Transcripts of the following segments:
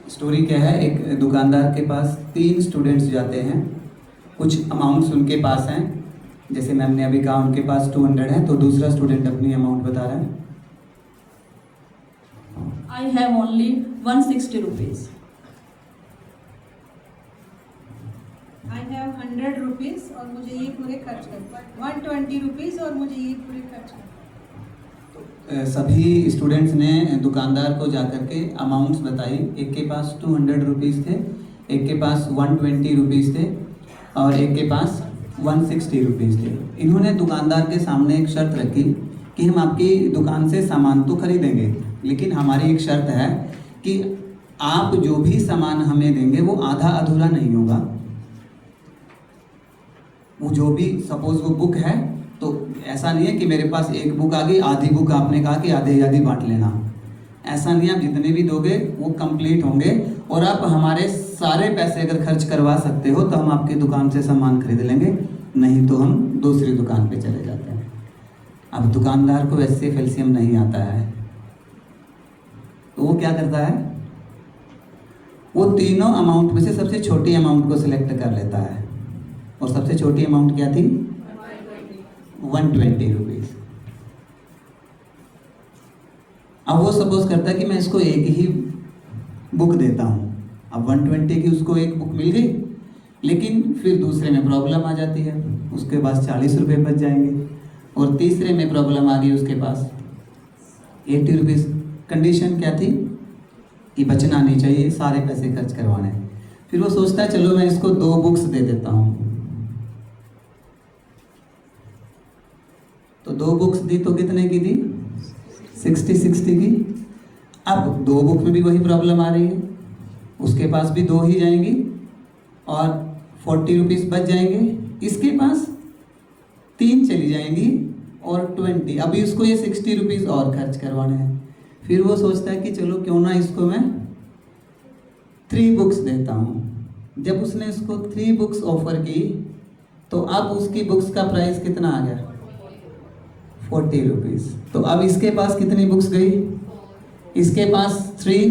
Story क्या है, एक दुकानदार के पास 3 स्टूडेंट्स जाते हैं, कुछ अमाउंट्स उनके पास हैं, जैसे मैम ने अभी कहा उनके पास 200 है, तो दूसरा स्टूडेंट अपनी अमाउंट बता रहा है। I have only 160 rupees. I have 100 rupees और मुझे ये पूरे खर्च करना, 120 रुपीज़ और मुझे ये पूरे खर्च करना। सभी स्टूडेंट्स ने दुकानदार को जाकर के अमाउंट्स बताई। एक के पास 200 रुपीज़ थे, एक के पास 120 रुपीज़ थे और एक के पास 160 रुपीज़ थे। इन्होंने दुकानदार के सामने एक शर्त रखी कि हम आपकी दुकान से सामान तो खरीदेंगे, लेकिन हमारी एक शर्त है कि आप जो भी सामान हमें देंगे वो आधा अधूरा नहीं होगा। वो जो भी, सपोज वो बुक है तो ऐसा नहीं है कि मेरे पास एक बुक आ गई, आधी बुक आपने कहा कि आधे आधी बांट लेना, ऐसा नहीं। आप जितने भी दोगे वो कंप्लीट होंगे और आप हमारे सारे पैसे अगर खर्च करवा सकते हो तो हम आपकी दुकान से सामान खरीद लेंगे, नहीं तो हम दूसरी दुकान पे चले जाते हैं। अब दुकानदार को वैसे कैल्शियम नहीं आता है, तो वो क्या करता है, वो तीनों अमाउंट में से सबसे छोटी अमाउंट को सिलेक्ट कर लेता है। और सबसे छोटी अमाउंट क्या थी? 120 रुपीज़। अब वो सपोज करता है कि मैं इसको एक ही बुक देता हूँ। अब 120 की उसको एक बुक मिल गई, लेकिन फिर दूसरे में प्रॉब्लम आ जाती है, उसके पास 40 रुपये बच जाएंगे। और तीसरे में प्रॉब्लम आ गई, उसके पास 80 रुपीज़। कंडीशन क्या थी कि बचना नहीं चाहिए, सारे पैसे खर्च करवाने। फिर वो सोचता है चलो मैं इसको 2 बुक्स दे देता हूँ, तो 2 बुक्स दी तो कितने की दी? 60 की। अब 2 बुक में भी वही प्रॉब्लम आ रही है, उसके पास भी 2 ही जाएंगी और 40 रुपीज़ बच जाएंगे। इसके पास 3 चली जाएंगी और 20। अभी उसको ये 60 रुपीज़ और खर्च करवाने हैं। फिर वो सोचता है कि चलो क्यों ना इसको मैं 3 बुक्स देता हूँ। जब उसने इसको 3 बुक्स ऑफर की तो अब उसकी बुक्स का प्राइस कितना आ गया? 40 रुपीज़। तो अब इसके पास कितनी बुक्स गई? इसके पास 3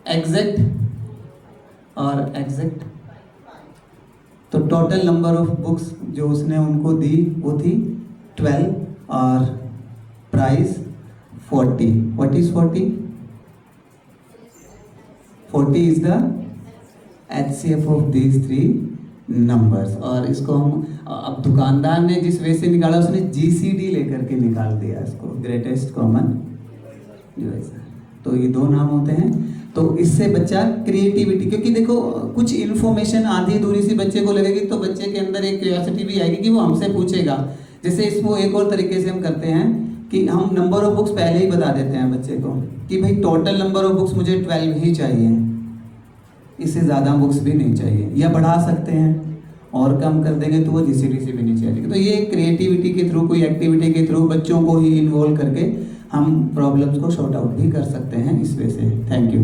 एग्जैक्ट और एग्जैक्ट, तो टोटल नंबर ऑफ बुक्स जो उसने उनको दी वो थी 12 और price 40। What is 40? 40 is the HCF of these 3 numbers. और इसको हम, अब दुकानदार ने जिस वे से निकाला उसने GCD लेकर के निकाल दिया इसको, ग्रेटेस्ट कॉमन डिवाइजर। तो ये 2 नाम होते हैं। तो इससे बच्चा क्रिएटिविटी, क्योंकि देखो कुछ इन्फॉर्मेशन आधी अधूरी सी बच्चे को लगेगी तो बच्चे के अंदर एक क्यूरियोसिटी भी आएगी कि वो हमसे पूछेगा। जैसे इसको एक और तरीके से हम करते हैं कि हम नंबर ऑफ बुक्स पहले ही बता देते हैं बच्चे को कि भाई टोटल नंबर ऑफ बुक्स मुझे 12 ही चाहिए, इससे ज़्यादा बुक्स भी नहीं चाहिए, या बढ़ा सकते हैं और कम कर देंगे तो वो GCD से भी नहीं चाहिए। तो ये क्रिएटिविटी के थ्रू, कोई एक्टिविटी के थ्रू बच्चों को ही इन्वॉल्व करके हम प्रॉब्लम्स को सॉर्ट आउट भी कर सकते हैं इस वे से। Thank you.